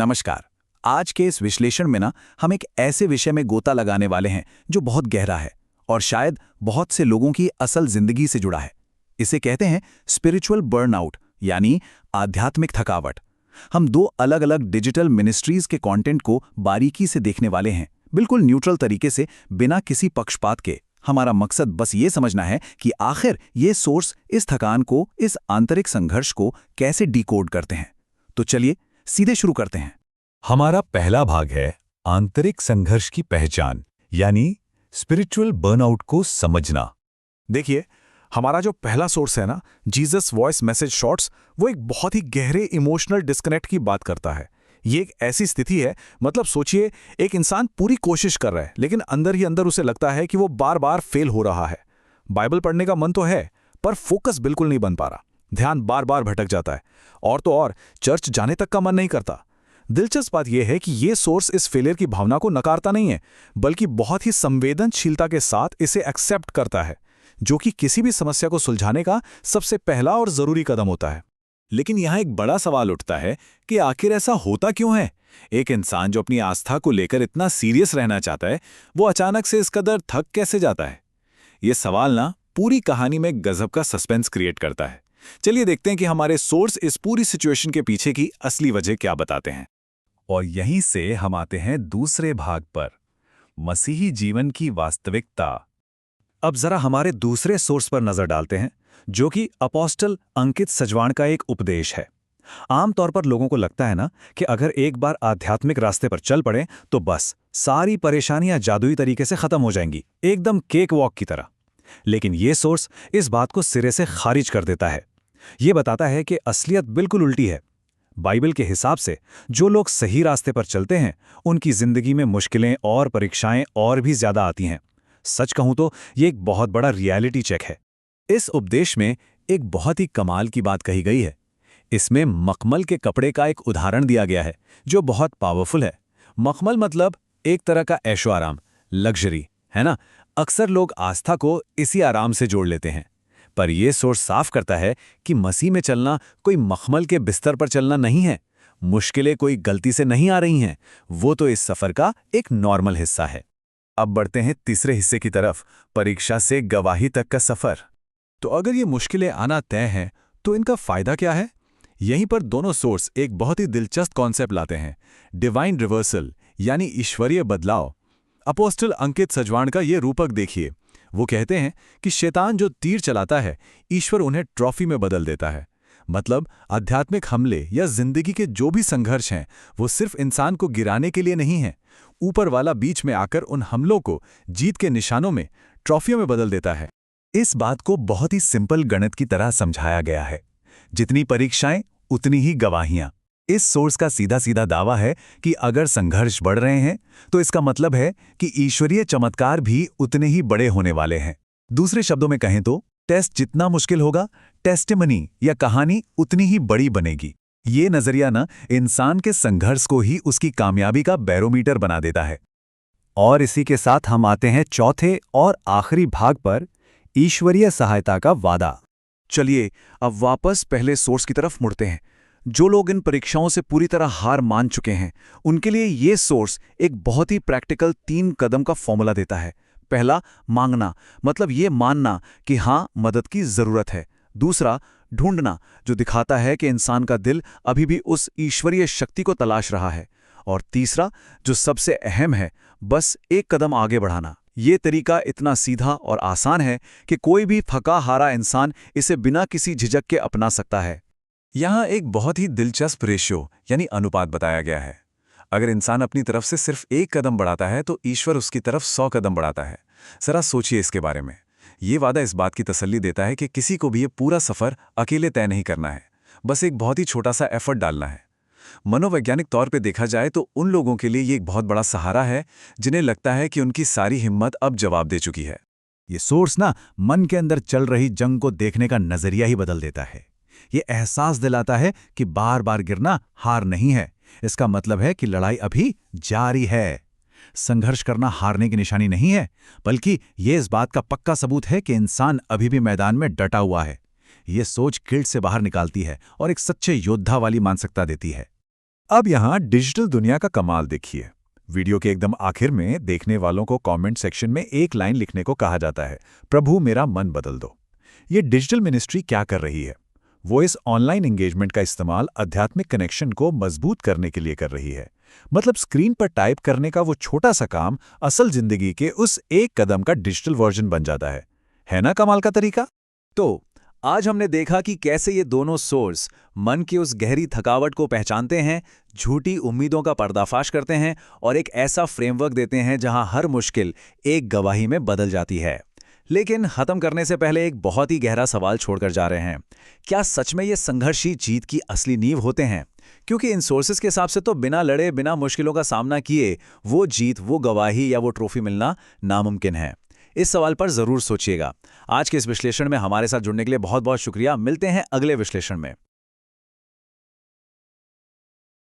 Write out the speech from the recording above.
नमस्कार। आज के इस विश्लेषण में हम एक ऐसे विषय में गोता लगाने वाले हैं जो बहुत गहरा है और शायद बहुत से लोगों की असल जिंदगी से जुड़ा है। इसे कहते हैं स्पिरिचुअल बर्नआउट, यानी आध्यात्मिक थकावट। हम दो अलग अलग डिजिटल मिनिस्ट्रीज के कंटेंट को बारीकी से देखने वाले हैं, बिल्कुल न्यूट्रल तरीके से, बिना किसी पक्षपात के। हमारा मकसद बस ये समझना है कि आखिर ये सोर्स इस थकान को, इस आंतरिक संघर्ष को कैसे डिकोड करते हैं। तो चलिए सीधे शुरू करते हैं। हमारा पहला भाग है आंतरिक संघर्ष की पहचान, यानी स्पिरिचुअल बर्नआउट को समझना। देखिए, हमारा जो पहला सोर्स है जीसस वॉइस मैसेज शॉर्ट्स, वो एक बहुत ही गहरे इमोशनल डिस्कनेक्ट की बात करता है। ये एक ऐसी स्थिति है, मतलब सोचिए, एक इंसान पूरी कोशिश कर रहा है लेकिन अंदर ही अंदर उसे लगता है कि वो बार बार फेल हो रहा है। बाइबल पढ़ने का मन तो है पर फोकस बिल्कुल नहीं बन पा रहा, ध्यान बार बार भटक जाता है, और तो और चर्च जाने तक का मन नहीं करता। दिलचस्प बात यह है कि यह सोर्स इस फेलियर की भावना को नकारता नहीं है, बल्कि बहुत ही संवेदनशीलता के साथ इसे एक्सेप्ट करता है, जो कि किसी भी समस्या को सुलझाने का सबसे पहला और जरूरी कदम होता है। लेकिन यहाँ एक बड़ा सवाल उठता है कि आखिर ऐसा होता क्यों है? एक इंसान जो अपनी आस्था को लेकर इतना सीरियस रहना चाहता है, वो अचानक से इस कदर थक कैसे जाता है? ये सवाल पूरी कहानी में गजब का सस्पेंस क्रिएट करता है। चलिए देखते हैं कि हमारे सोर्स इस पूरी सिचुएशन के पीछे की असली वजह क्या बताते हैं। और यहीं से हम आते हैं दूसरे भाग पर, मसीही जीवन की वास्तविकता। अब जरा हमारे दूसरे सोर्स पर नजर डालते हैं, जो कि अपोस्टल अंकित सजवाण का एक उपदेश है। आमतौर पर लोगों को लगता है कि अगर एक बार आध्यात्मिक रास्ते पर चल पड़े तो बस सारी परेशानियां जादुई तरीके से खत्म हो जाएंगी, एकदम केक वॉक की तरह। लेकिन ये सोर्स इस बात को सिरे से खारिज कर देता है। ये बताता है कि असलियत बिल्कुल उल्टी है। बाइबल के हिसाब से जो लोग सही रास्ते पर चलते हैं, उनकी जिंदगी में मुश्किलें और परीक्षाएं और भी ज्यादा आती हैं। सच कहूं तो ये एक बहुत बड़ा रियलिटी चेक है। इस उपदेश में एक बहुत ही कमाल की बात कही गई है। इसमें मखमल के कपड़े का एक उदाहरण दिया गया है, जो बहुत पावरफुल है। मखमल मतलब एक तरह का ऐशो आराम, लग्जरी, है ना? अक्सर लोग आस्था को इसी आराम से जोड़ लेते हैं, पर यह सोर्स साफ करता है कि मसीह में चलना कोई मखमल के बिस्तर पर चलना नहीं है। मुश्किलें कोई गलती से नहीं आ रही हैं, वो तो इस सफर का एक नॉर्मल हिस्सा है। अब बढ़ते हैं तीसरे हिस्से की तरफ, परीक्षा से गवाही तक का सफर। तो अगर ये मुश्किलें आना तय हैं, तो इनका फायदा क्या है? यहीं पर दोनों सोर्स एक बहुत ही दिलचस्प कॉन्सेप्ट लाते हैं, डिवाइन रिवर्सल, यानी ईश्वरीय बदलाव। अपोस्टल अंकित सजवाण का ये रूपक देखिए। वो कहते हैं कि शैतान जो तीर चलाता है, ईश्वर उन्हें ट्रॉफी में बदल देता है। मतलब आध्यात्मिक हमले या जिंदगी के जो भी संघर्ष हैं, वो सिर्फ इंसान को गिराने के लिए नहीं है। ऊपर वाला बीच में आकर उन हमलों को जीत के निशानों में, ट्रॉफियों में बदल देता है। इस बात को बहुत ही सिंपल गणित की तरह समझाया गया है। जितनी परीक्षाएं उतनी ही गवाहियां। इस सोर्स का सीधा सीधा दावा है कि अगर संघर्ष बढ़ रहे हैं तो इसका मतलब है कि ईश्वरीय चमत्कार भी उतने ही बड़े होने वाले हैं। दूसरे शब्दों में कहें तो टेस्ट जितना मुश्किल होगा, टेस्टिमनी या कहानी उतनी ही बड़ी बनेगी। ये नजरिया इंसान के संघर्ष को ही उसकी कामयाबी का बैरोमीटर बना देता है। और इसी के साथ हम आते हैं चौथे और आखिरी भाग पर, ईश्वरीय सहायता का वादा। चलिए अब वापस पहले सोर्स की तरफ मुड़ते हैं। जो लोग इन परीक्षाओं से पूरी तरह हार मान चुके हैं, उनके लिए ये सोर्स एक बहुत ही प्रैक्टिकल 3 कदम का फॉर्मूला देता है। पहला, मांगना, मतलब ये मानना कि हाँ, मदद की जरूरत है। दूसरा, ढूंढना, जो दिखाता है कि इंसान का दिल अभी भी उस ईश्वरीय शक्ति को तलाश रहा है। और तीसरा, जो सबसे अहम है, बस एक कदम आगे बढ़ाना। ये तरीका इतना सीधा और आसान है कि कोई भी थका हारा इंसान इसे बिना किसी झिझक के अपना सकता है। यहाँ एक बहुत ही दिलचस्प रेशियो यानी अनुपात बताया गया है। अगर इंसान अपनी तरफ से सिर्फ 1 कदम बढ़ाता है तो ईश्वर उसकी तरफ 100 कदम बढ़ाता है। जरा सोचिए इसके बारे में। ये वादा इस बात की तसल्ली देता है कि किसी को भी ये पूरा सफर अकेले तय नहीं करना है, बस एक बहुत ही छोटा सा एफर्ट डालना है। मनोवैज्ञानिक तौर पे देखा जाए तो उन लोगों के लिए ये एक बहुत बड़ा सहारा है जिन्हें लगता है कि उनकी सारी हिम्मत अब जवाब दे चुकी है। ये सोर्स मन के अंदर चल रही जंग को देखने का नजरिया ही बदल देता है। ये एहसास दिलाता है कि बार बार गिरना हार नहीं है, इसका मतलब है कि लड़ाई अभी जारी है। संघर्ष करना हारने की निशानी नहीं है, बल्कि ये इस बात का पक्का सबूत है कि इंसान अभी भी मैदान में डटा हुआ है। ये सोच गिल्ट से बाहर निकालती है और एक सच्चे योद्धा वाली मानसिकता देती है। अब यहाँ डिजिटल दुनिया का कमाल देखिए। वीडियो के एकदम आखिर में देखने वालों को कमेंट सेक्शन में एक लाइन लिखने को कहा जाता है, प्रभु मेरा मन बदल दो। ये डिजिटल मिनिस्ट्री क्या कर रही है? वो इस ऑनलाइन एंगेजमेंट का इस्तेमाल आध्यात्मिक कनेक्शन को मजबूत करने के लिए कर रही है। मतलब स्क्रीन पर टाइप करने का वो छोटा सा काम असल जिंदगी के उस एक कदम का डिजिटल वर्जन बन जाता है ना कमाल का तरीका? तो आज हमने देखा कि कैसे ये दोनों सोर्स मन की उस गहरी थकावट को पहचानते हैं, झूठी उम्मीदों का पर्दाफाश करते हैं और एक ऐसा फ्रेमवर्क देते हैं जहां हर मुश्किल एक गवाही में बदल जाती है। लेकिन खत्म करने से पहले एक बहुत ही गहरा सवाल छोड़कर जा रहे हैं। क्या सच में ये संघर्ष ही जीत की असली नींव होते हैं? क्योंकि इन सोर्सेस के हिसाब से तो बिना लड़े, बिना मुश्किलों का सामना किए वो जीत, वो गवाही या वो ट्रॉफी मिलना नामुमकिन है। इस सवाल पर जरूर सोचिएगा। आज के इस विश्लेषण में हमारे साथ जुड़ने के लिए बहुत बहुत शुक्रिया। मिलते हैं अगले विश्लेषण में।